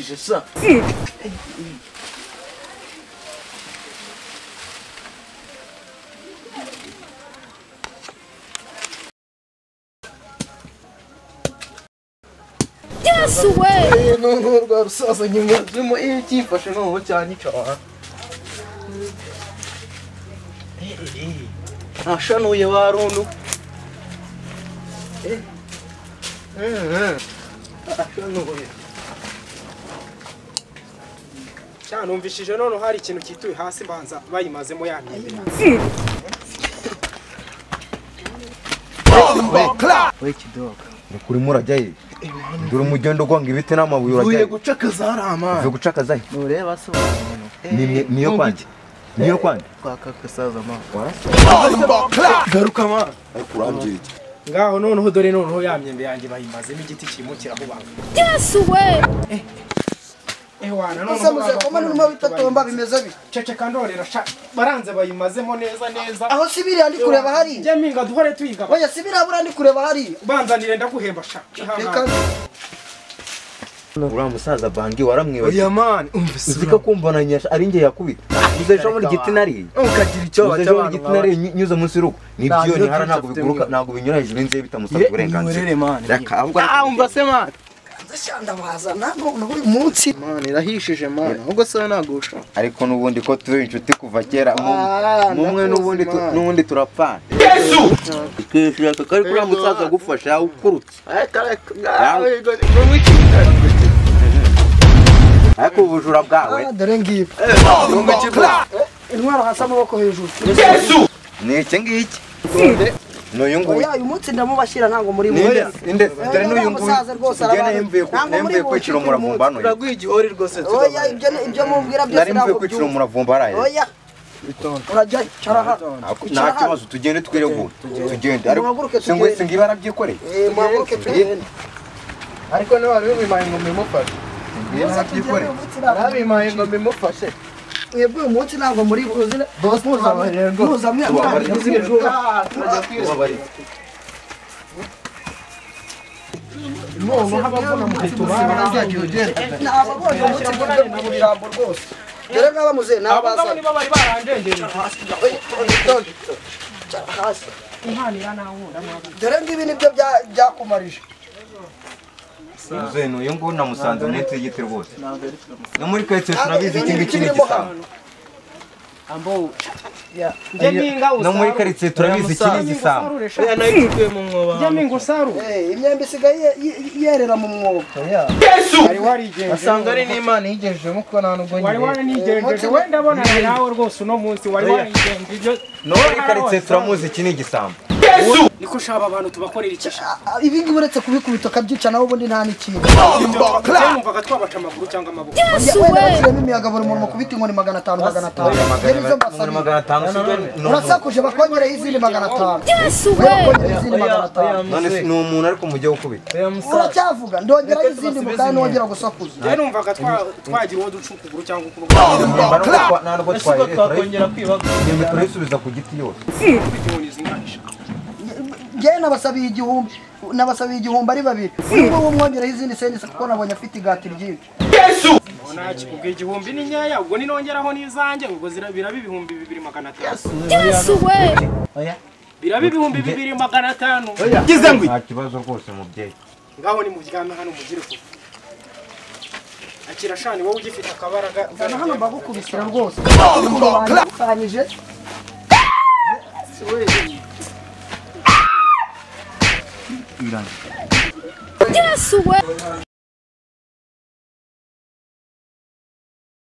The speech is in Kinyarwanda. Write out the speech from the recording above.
C'est ça. Yes way. Non, guarda, so se mi muovo e ti faccio no, c'hanno ciò. Ashano yawarundu. Ashano. Cyane umvishije none hari ikintu kituye hasi banza bayimazemo yamye. We kidogo. Kuri murajyaye. Dore umugendo gwanga ibite n'amabuye urajyaye. Uye gucakaza harama. Uye gucakaza. Nureba se niyo kwanje. Niyo kwanje. Kwakasaza ma. Garuka ma. Kurambye. Ngaho noneho dore noneho yamyembe yanjye bayimazemo igiti kirimo kirahubanga. Yes way. Wana Musamuze koma numa bitatomba bimeze bi. Cece kandorera baranze bayimazemo neza. Aho sibiri andi kureba hari. Je minga duhore twiga. Oya sibira bura andi kureba hari. Banzanire ndaguhemba sha. Ura musaza bangi waramwibaye. Oya man, umvise. Uzika kumbana nyasha ari nge yakubita. Uzeje muri giti nari. Ukagira icyo Uzeje muri giti nari nyuze munsi ruko. Nibyo ni hara ntago biguruka ntago binyura hejuru inze bitamusaba uburenganzira. Raka umvase man. Ndashanda baza nago buri munsi man irahishije man ahubwo se nagusha ariko nubundi ko turi inshuti kuva kera mumwe nubundi turapfana Yesu ikishaka kari kuri musaza gufasha ukurutse ariko ubujura bwawe dore ngiye intwaro hasa amaboko hejuru Yesu ni iki ngiki Noyungu uyu munsi ndamubashira ntango muri inde dore n'uyungu gene yemvuye kwicira umuravumba hano ragwigihori rwose oya ibyo mubwira byose nari kwicira umuravumba haraye oya urajya charaha nta kibazo tugende twiregura tugende ariko singi barabyikoreye muhaguruke tugende ariko nawe bimaye ngo mimufashe barabyikoreye bimaye ngo mimufashe Mwebwe umunsi ntabwo muri buzine boss muzabarira ngo None habavuna mu kitubara nababonye umunsi mu ijambo rwose dore ngaba muze nabaza abagabo nibo bari barandengeje hasi inkanira nankunda mwaga dore ngibi nibyo byakumarije Zeno uyu nguyu namusanze netse igiti rwose no muri ketse turabizi iki ngiki n'igisabo ambo je minga usaro no muri ketse turabizi iki n'igisabo nayituye mu mwoba je minga usaro imyembe isigaye yerera mu mwobo Yesu wari warigenje asanga ari n'Imana yigejeje muko nta nubwo wari wanigenje wenda bona nawe rwose uno munsi wari warigenje no muri ketse turamuzi iki n'igisabo Yesu niko shaba abantu tubakorera iki ibi ngibi uretse kubikubita kabyica naho ubundi nta n'ikintu numvaga twabaca amaguru cyangwa amaboko wenda bashyiramo imiyaga buri muntu mukubita inkoni 500 urasakuje bakongereho izindi 500 none ni umuntu ariko mujye gukubita uracyavuga ndongeraho izindi mukanya nongera gusakuza je numvaga twagira uwo duca ukuguru cyangwa ukuboko ntabwo twakongera kwibaga nimba turayisubiza ku giti yose Jye nabasabiye igihumbi ari babiri ubwo umwongereho izindi senisi kuko nabonye afite igati ryinshi Yesu onaki ubwo igihumbi ni nyaya ubwo ninongeraho nizanjye ubwo biraba ibihumbi 2500 Yes way. oya biraba ibihumbi 2500 oya gize ngwi nta kibazo rwose mubyeyi ngaho ni muryame hano mugire ko akira shani wowe ugifite akabaraga zana hano bagukubisira rwose kanyije Yes way.